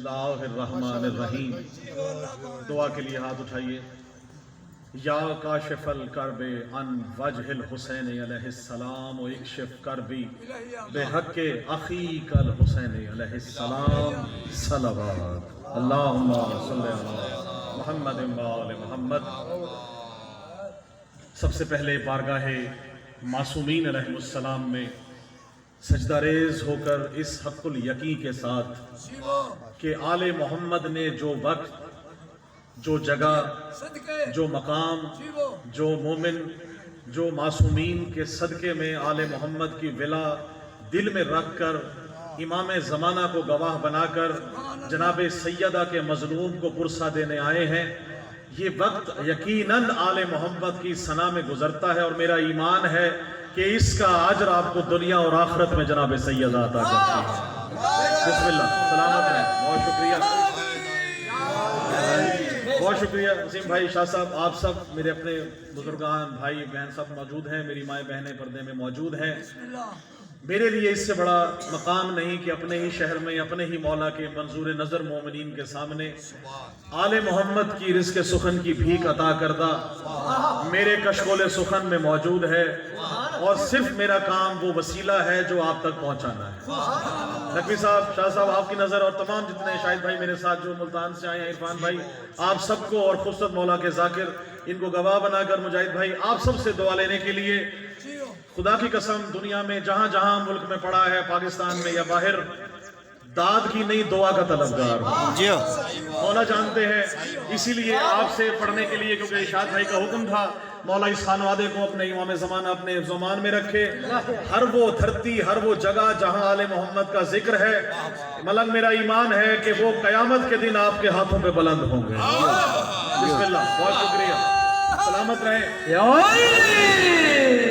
اللہ الرحمن الرحیم. دعا کے لیے ہاتھ اٹھائیے. یا کاشف الکرب عن وجہ الحسین علیہ السلام و اکشف کربی بحق اخیک الحسین علیہ السلام. صلوات اللہم صلی علی محمد و آل محمد. سب سے پہلے بارگاہ معصومین علیہ السلام میں سجدہ ریز ہو کر اس حق الیقین کے ساتھ کہ آل محمد نے جو وقت، جو جگہ، جو مقام، جو مومن، جو معصومین کے صدقے میں آل محمد کی ولا دل میں رکھ کر امام زمانہ کو گواہ بنا کر جناب سیدہ کے مظلوم کو پرسہ دینے آئے ہیں، یہ وقت یقیناً آل محمد کی ثنا میں گزرتا ہے، اور میرا ایمان ہے کہ اس کا اجر آپ کو دنیا اور آخرت میں جناب سیدہ عطا کرتی ہے. بسم اللہ. سلامت رہیں. بہت شکریہ، بہت شکریہ عظیم بھائی شاہ صاحب. آپ سب میرے اپنے بزرگان بھائی بہن سب موجود ہیں، میری مائیں بہنیں پردے میں موجود ہیں. میرے لیے اس سے بڑا مقام نہیں کہ اپنے ہی شہر میں اپنے ہی مولا کے منظور نظر مومنین کے سامنے آل محمد کی رزق سخن کی بھیک عطا کردہ میرے کشکول سخن میں موجود ہے، اور صرف میرا کام وہ وسیلہ ہے جو آپ تک پہنچانا ہے. نقوی صاحب، شاہ صاحب، آپ کی نظر اور تمام جتنے شاہد بھائی میرے ساتھ جو ملتان سے آئے ہیں، عرفان بھائی، آپ سب کو، اور خصوصاً مولا کے ذاکر، ان کو گواہ بنا کر مجاہد بھائی آپ سب سے دعا لینے کے لیے خدا کی قسم دنیا میں جہاں جہاں ملک میں پڑا ہے، پاکستان میں یا باہر، داد کی نہیں دعا کا طلبگار ہوں. مولا جانتے ہیں، اسی لیے آپ سے پڑھنے کے لیے، کیونکہ ارشاد بھائی کا حکم تھا مولا اس خانوادے کو اپنے امام زمانہ اپنے زمان میں رکھے. ہر وہ دھرتی، ہر وہ جگہ جہاں آل محمد کا ذکر ہے، ملنگ میرا ایمان ہے کہ وہ قیامت کے دن آپ کے ہاتھوں پہ بلند ہوں گے. بسم اللہ. بہت شکریہ. سلامت رہیں.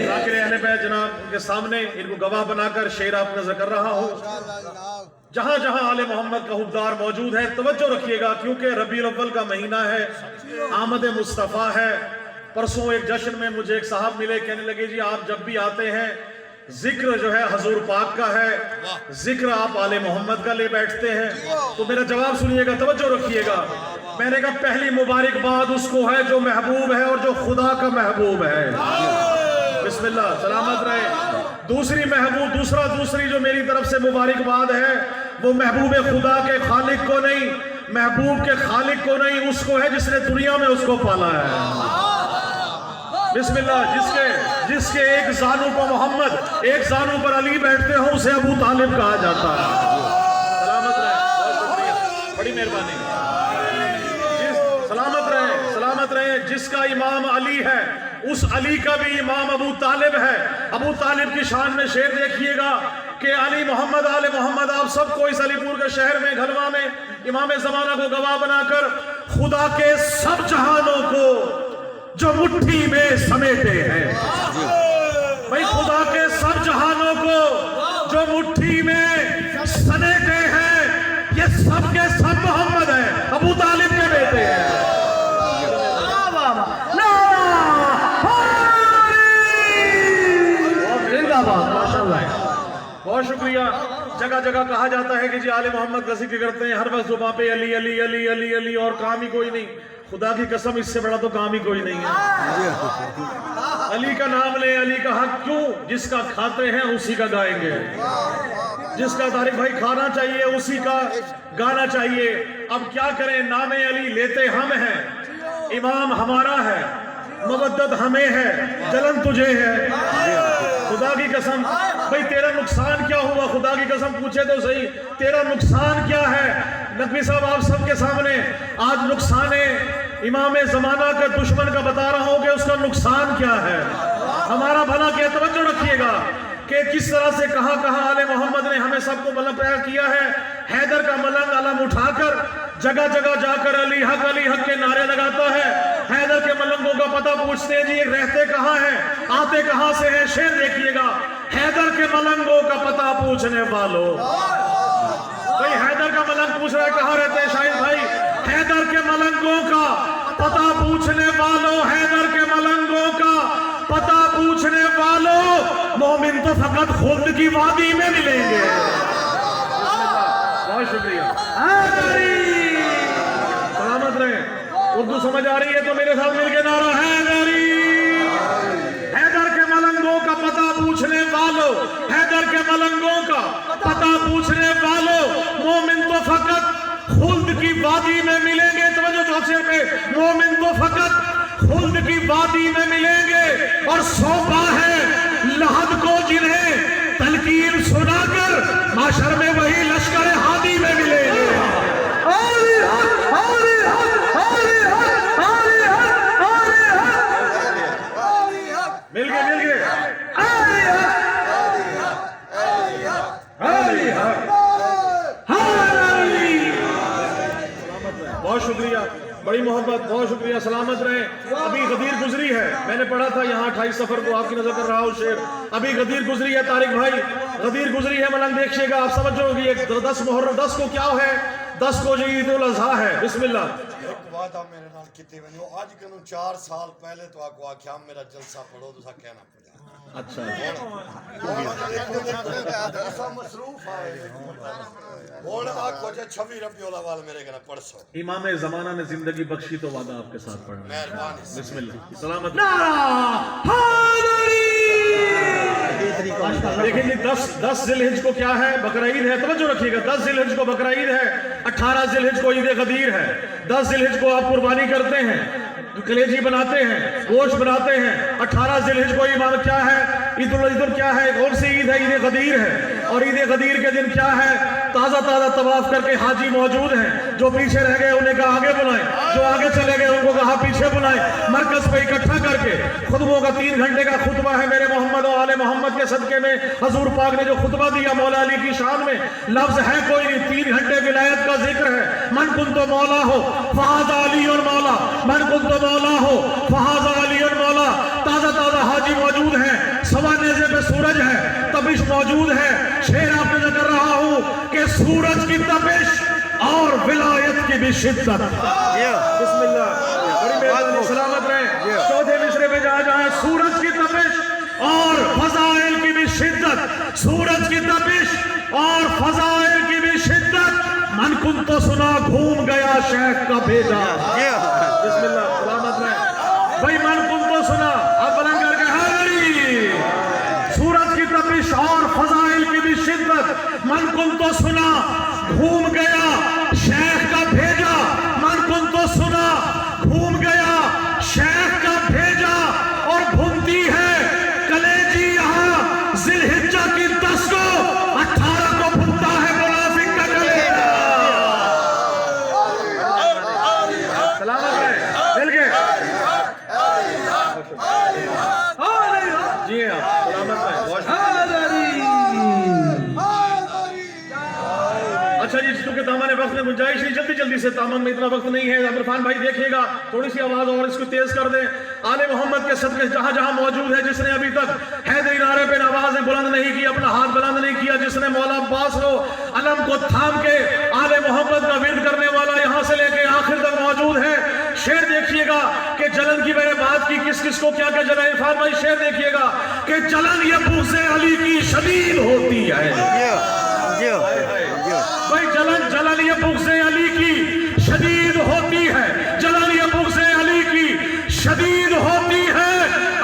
ذاکر اہل بیت جناب ان کے سامنے ان کو گواہ بنا کر شعر آپ نظر کر رہا ہوں. جہاں جہاں آل محمد کا حبدار موجود ہے توجہ رکھیے گا، کیونکہ ربیع الاول کا مہینہ ہے، آمد مصطفیٰ ہے. پرسوں ایک جشن میں مجھے ایک صاحب ملے، کہنے لگے جی آپ جب بھی آتے ہیں ذکر جو ہے حضور پاک کا ہے، ذکر آپ آل محمد کا لے بیٹھتے ہیں. تو میرا جواب سنیے گا، توجہ رکھیے گا. میں نے کہا پہلی مبارکباد اس کو ہے جو محبوب ہے اور جو خدا کا محبوب ہے. بسم اللہ. سلامت رہے. دوسری جو میری طرف سے مبارکباد ہے وہ محبوب خدا کے خالق کو نہیں، محبوب کے خالق کو نہیں، اس کو ہے جس نے دنیا میں اس کو پالا ہے. بسم اللہ. جس کے ایک زانو پر محمد، ایک زانو پر علی بیٹھتے ہوں، اسے ابو طالب کہا جاتا ہے. سلامت رہے. بہت شکریہ، بڑی مہربانی. سلامت رہے. جس کا امام علی ہے اس علی کا بھی امام ابو طالب ہے. ابو طالب کی شان میں شعر دیکھیے گا کہ علی محمد آل محمد، آپ سب کو اس علی پور کے شہر میں گھلوا میں امام زمانہ کو گواہ بنا کر خدا کے سب جہانوں کو جو مٹھی میں سمیٹے ہیں، بھائی خدا کے سب جہانوں کو جو مٹھی میں سمیٹے ہیں، یہ سب کے سب محمد ہیں، ابو طالب کے بیٹے ہیں. بہت شکریہ. جگہ جگہ کہا جاتا ہے کہ جی آل محمد کا ذکر کرتے ہیں، ہر وقت زباں پہ علی علی علی علی علی اور کام ہی کوئی نہیں. خدا کی قسم اس سے بڑا تو کام ہی کوئی نہیں ہے. علی کا نام لیں، علی کا حق کیوں؟ جس کا کھاتے ہیں اسی کا گائیں گے، جس کا طارق بھائی کھانا چاہیے اسی کا گانا چاہیے. اب کیا کریں، نام علی لیتے ہم ہیں، امام ہمارا ہے، مودت ہمیں ہے، جلن تجھے ہے. خدا کی قسم بھئی تیرا نقصان کیا ہوا؟ خدا کی قسم پوچھے تو صحیح، تیرا نقصان کیا ہے؟ نقوی صاحب آپ سب کے سامنے آج نقصان امام زمانہ کے دشمن کا بتا رہا ہوں کہ اس کا نقصان کیا ہے. ہمارا بھلا کیا؟ توجہ رکھیے گا کہ کس طرح سے کہاں کہاں آل محمد نے ہمیں سب کو ملنگ پیار کیا ہے. حیدر کا ملنگ علم اٹھا کر جگہ جگہ جا کر علی حق کے نعرے لگاتا ہے. حیدر کے ملنگوں کا پتہ پوچھتے ہیں جی یہ رہتے کہاں ہیں، آتے کہاں سے ہیں. شعر دیکھیے گا، حیدر کے ملنگوں کا پتہ پوچھنے والوں. بھئی حیدر کا ملنگ پوچھ رہا ہے کہاں رہتے ہیں شاہد بھائی؟ حیدر کے ملنگوں کا پتہ پوچھنے والوں، حیدر کے ملنگوں کا پتہ پوچھنے والوں، مومن تو فقط خلد کی وادی میں ملیں گے. بہت شکریہ. اردو سمجھ آ رہی ہے تو میرے ساتھ مل کے نعرہ حیدری. حیدر کے ملنگوں کا پتہ پوچھنے والوں, حیدر کے ملنگوں کا پتہ پوچھنے والوں, مومن تو فقط خلد کی وادی میں ملیں گے. توجہ دوسرے پہ, مومن تو فقط خلد کی وادی میں ملیں گے, اور سونپا ہے لحد کو جنہیں تلقین سنا کر معاشر میں وہی لشکر ہادی میں ملیں گے. مل گئے مل گئے. بہت شکریہ, بڑی محبت, بہت شکریہ, سلامت رہیں. ابھی غدیر گزری ہے, میں نے پڑھا تھا یہاں 28 سفر کو, آپ کی نظر کر رہا ہوں شعر. ابھی غدیر گزری ہے طارق بھائی, غدیر گزری ہے. ملنگ دیکھیے گا, آپ سمجھو گی 10 محرم, 10 کو کیا ہے, 10 کو جو عید الاضحیٰ ہے. بسم اللہ. ایک وعدہ میرے نال کیتے ونیو, اج کنوں 4 سال پہلے تو آکو آکھیا میرا جلسہ پڑھو تو سا کہنا پڑا. اچھا مصروف ہے اور آکو جے 26 ربیع الاول میرے کنا پڑھسو. امام زمانہ نے زندگی بخشی تو وعدہ آپ کے ساتھ پڑھنا. مہربانی. بسم اللہ. سلامت. دیکھیں جی 10 ذی الحج کو کیا ہے, بقرعید ہے. توجہ رکھیے گا, 10 ذی الحج کو بقرعید ہے, 18 ذی الحج کو عید غدیر ہے. 10 ذی الحج کو آپ قربانی کرتے ہیں, کلیجی بناتے ہیں, گوشت بناتے ہیں. 18 ذی الحج کو امام کیا ہے, عید الاضحیٰ کیا ہے, کون سی عید ہے, عید غدیر ہے. اور عید غدیر کے دن کیا ہے, تازہ تازہ طواف کر کے حاجی موجود ہیں. جو پیچھے رہ گئے انہیں کہا آگے بلائیں, جو آگے چلے گئے ان کو کہا پیچھے بلائیں. مرکز پہ اکٹھا کر کے خطبوں کا 3 گھنٹے کا خطبہ ہے میرے محمد و آل محمد کے صدقے میں. حضور پاک نے جو خطبہ دیا مولا علی کی شان میں, لفظ ہے کوئی نہیں, 3 گھنٹے ولایت کا ذکر ہے. من کنت مولا ہو فہذا علی مولا, من کنت مولا ہو فہذا علی مولا. تازہ تازہ حاجی موجود ہیں, سوا نیزے پہ سورج ہے, تبش موجود ہے. شعر آپ نے ذکر رہا ہوں کہ سورج کی تبش اور ولایت کی بھی شدت. بسم اللہ. بڑی مہربانی, سلامت رہیں. چوتھے مصرے پہ جائیں. سورج کی تبش اور فضائل کی بھی شدت, سورج کی تبش اور فضائل کی بھی شدت. من کن تو سنا گھوم گیا شیخ کا بھیجا. بسم اللہ. سلامت رہیں بھائی. من کن تو سنا, اب بلند کر کے ہری. سورج کی تبش اور فضائل کی بھی شدت. من کن تو سنا گھوم گیا شیخ کا بھیجا. من کن تو سنا گھوم گیا شیخ کا بھیجا. اور بھونتی ہے کلیجی یہاں ذی الحجہ کی 10 کو, 18 کو بھونتا ہے منافق کا کلیجہ. سلامت ہے. مل گئے جی ہاں. سلامت ہے. اچھا جی, چونکہ دامن وقت میں گنجائش نہیں, جلدی جلدی سے, دامن میں اتنا وقت نہیں ہے. عبرفان بھائی دیکھیے گا, تھوڑی سی آواز اور اس کو تیز کر دیں. آل محمد کے صدقے جہاں جہاں موجود ہے, جس نے ابھی تک حیدری نعرے پہ آوازیں بلند نہیں کی, اپنا ہاتھ بلند نہیں کیا, جس نے مولا عباس کو علم کو تھام کے آل محمد کا ورد کرنے والا یہاں سے لے کے آخر تک موجود ہے. شعر دیکھیے گا کہ جلن کی میں نے بات کی, کس کس کو کیا کیا جلن. عرفان بھائی شعر دیکھیے گا کہ جلن یہ بغض علی کی شدید ہوتی ہے. بھائی جلن یہ بغض علی کی شدید ہوتی ہے. جلن یہ بغض علی کی شدید ہوتی ہے.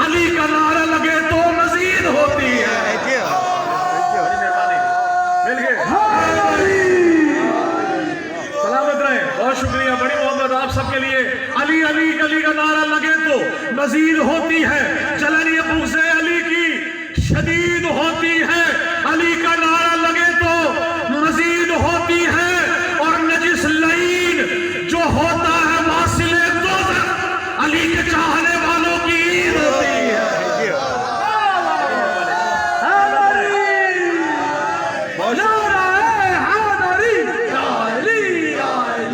علی کا نعرہ لگے تو مزید ہوتی ہے. مل گئے. سلامت رہیں. بہت شکریہ, بڑی محبت آپ سب کے لیے. علی علی علی کا نعرہ لگے تو مزید ہوتی ہے. جلن یہ بغض علی کی شدید ہوتی ہے. علی کا نعرہ لگے تو مزید ہوتی ہے. اور نجس لعین جو ہوتا ہے واصل دوزخ, علی کے چاہنے والوں کی عید ہوتی ہے.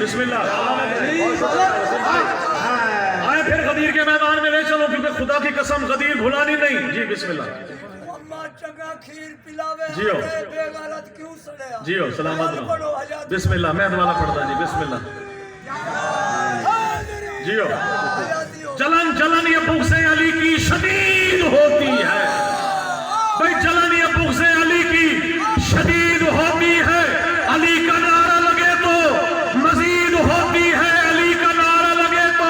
بسم اللہ. آئے پھر غدیر کے میدان میں لے چلو, کیونکہ خدا کی قسم غدیر بھلانی نہیں. جی بسم اللہ. جیو جیو. سلامت رہو. بسم اللہ. میں دوبارہ پڑھتا جی. بسم اللہ. جیو. جلن یہ بغض علی کی شدید ہوتی ہے. بھائی جلن یہ بغض علی کی شدید ہوتی ہے. علی کا نعرہ لگے تو مزید ہوتی ہے. علی کا نعرہ لگے تو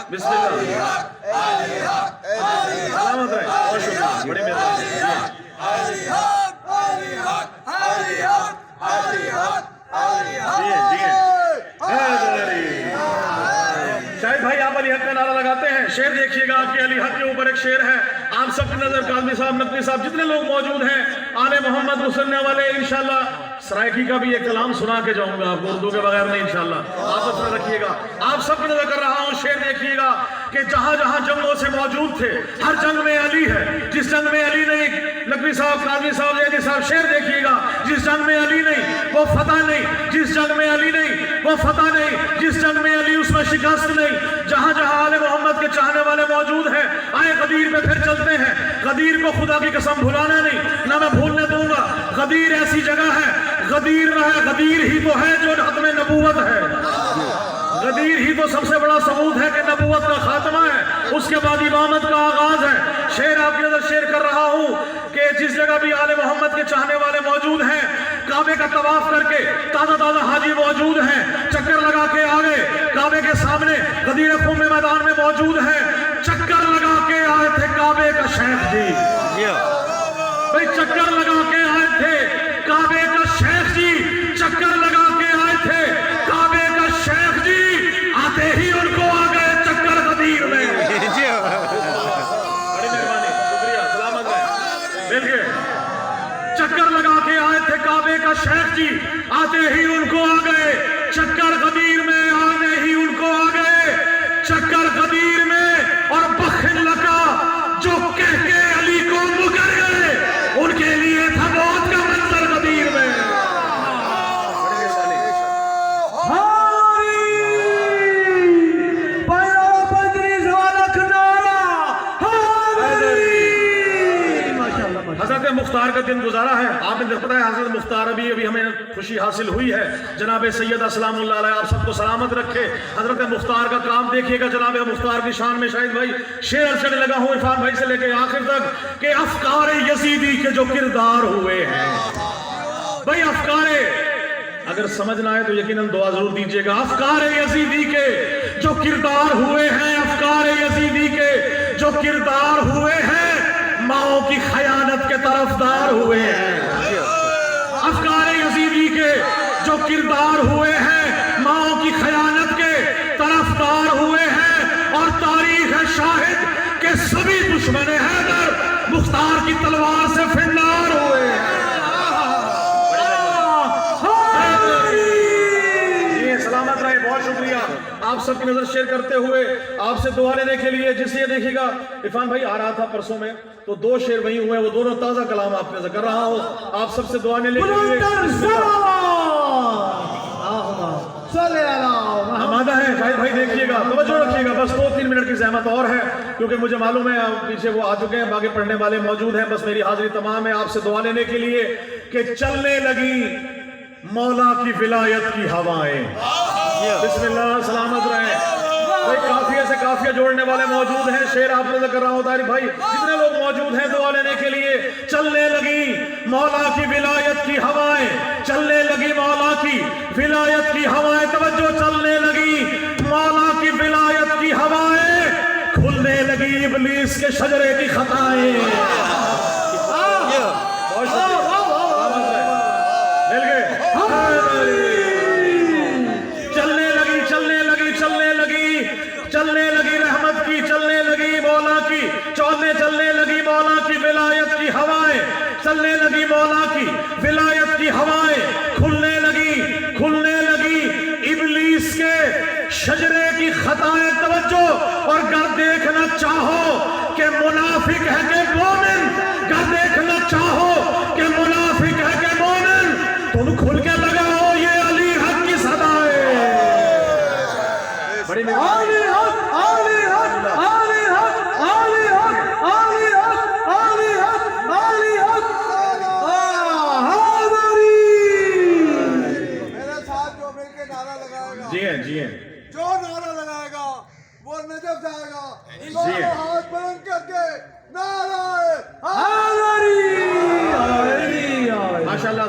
بسم اللہ سلامت رہے بہت شکریہ بڑی مہربانی شاہد بھائی آپ علی حق کا نعرہ لگاتے ہیں شعر دیکھیے گا آپ کے علی حق کے اوپر ایک شعر ہے آپ سب کی نظر کاظمی صاحب نقوی صاحب جتنے لوگ موجود ہیں آل محمد مسلنے والے انشاءاللہ سرائکی کا بھی ایک کلام سنا کے جاؤں گا آپ کو اردو کے بغیر نہیں انشاءاللہ آپ اپنا رکھیے گا آپ سب کی نظر کر رہا ہوں شعر دیکھیے گا کہ جہاں جہاں جنگوں سے موجود تھے ہر جنگ میں علی ہے جس جنگ میں علی نہیں نقوی صاحب کاظمی صاحب زیدی صاحب شعر دیکھیے گا جس جنگ میں علی نہیں وہ فتح نہیں جس جنگ میں علی نہیں وہ فتح نہیں جس جنگ میں علی اس میں شکست نہیں جہاں جہاں آل محمد کے چاہنے والے موجود ہیں آئے غدیر پہ پھر چلتے ہیں غدیر کو خدا کی قسم بھلانا نہیں نہ میں بھولنے دوں گا غدیر ایسی جگہ ہے غدیر رہے غدیر ہی تو ہے جو ختم نبوت ہے غدیر ہی تو سب سے بڑا ثبوت ہے کہ نبوت کا خاتمہ ہے اس کے بعد امامت کا آغاز ہے شعر آپ کی نظر شعر کر رہا ہوں کہ جس جگہ بھی آل محمد کے چاہنے والے موجود ہیں کعبے کا طواف کر کے تازہ تازہ حاجی موجود ہیں چکر لگا کے آگے کعبے کے سامنے غدیر خم میدان میں موجود ہیں چکر لگا کے آئے تھے کعبے کا شیخ جی بھئی چکر لگا کے آئے تھے کعبے کا شیخ جی چکر لگا کے آئے تھے کعبے کا شیخ جی آتے ہی ان کو آ گئے چکر غدیر میں بڑی مہربانی شکریہ سلامت رہے مل گئے چکر لگا کے آئے تھے کعبے کا شیخ جی آتے ہی ان کو آ گئے چکر غدیر میں آنے ہی ان کو آ گئے چکر غدیر میں اور بخن لگا جو کہہ کے علی کو مگر گئے ان کے لیے تھا موت کا منظر غدیر میں حضرت مختار کا دن گزارا ہے آپ نے پتہ ہے حضرت مختار ابھی ہمیں خوشی حاصل ہوئی ہے جناب سید اسلام اللہ علیہ آپ سب کو سلامت رکھے حضرت مختار کا کام دیکھیے گا جناب مختار کی شان میں شاہد بھائی شعر چڑھنے لگا ہوں عرفان بھائی سے لے کے آخر تک کہ افکار یزیدی کے جو کردار ہوئے ہیں بھائی افکار اگر سمجھنا ہے تو یقیناً دعا ضرور دیجیے گا افکار یزیدی کے جو کردار ہوئے ہیں افکار یزیدی کے جو کردار ہوئے ہیں ماؤں کی خیانت کے طرفدار ہوئے ہیں افکار یزیدی کے جو کردار ہوئے ہیں ماؤں کی خیانت کے طرفدار ہوئے ہیں اور تاریخ ہے شاہد کہ سبھی دشمن حیدر مختار کی تلوار سے فنار ہوئے ہیں سلامت رہے بہت شکریہ آپ سب کی نظر شیئر کرتے ہوئے آپ سے دعا لینے کے لیے جس لیے دیکھیے گا عرفان بھائی آ رہا تھا پرسوں میں تو دو شعر وہی ہوئے وہ دونوں تازہ کلام آپ نے کر رہا ہوں آپ سب سے دعا لینے کے لیے آمادہ ہے شاہد بھائی دیکھیے گا توجہ رکھیے گا بس 2-3 منٹ کی زحمت اور ہے کیونکہ مجھے معلوم ہے پیچھے وہ آ چکے ہیں باقی پڑھنے والے موجود ہیں بس میری حاضری تمام ہے آپ سے دعا لینے کے لیے کہ چلنے لگی مولا کی ولایت کی ہوائیں بسم اللہ سلامت رہیں بھائی کافیہ سے کافیہ جوڑنے والے موجود ہیں شعر آپ نے کر رہا ہوں طارق بھائی جتنے لوگ موجود ہیں دعا لینے کے لیے چلنے لگی مولا کی ولایت کی ہوائیں چلنے لگی مولا کی ولایت کی ہوائیں توجہ چلنے لگی مولا کی ولایت کی ہوائیں کھلنے لگی ابلیس کے شجرے کی خطائیں مل گئے چلنے لگی رحمت کی چلنے لگی مولا کی چلنے لگی مولا کی ولایت کی ہوائیں چلنے لگی مولا کی ولایت کی ہوائیں کھلنے لگی ابلیس کے شجرے کی خطائیں توجہ اور گر دیکھنا چاہو کہ منافق ہے کہ مومن گر دیکھنا چاہو کہ منافق ہے کہ مومن تم کھل کے لگاؤ یہ علی حق کی صدائیں بڑی مہربانی جی ہیں جو نعرہ لگائے گا وہ نجف جائے گا دونوں ہاتھ بلند کر کے نعرہ ماشاءاللہ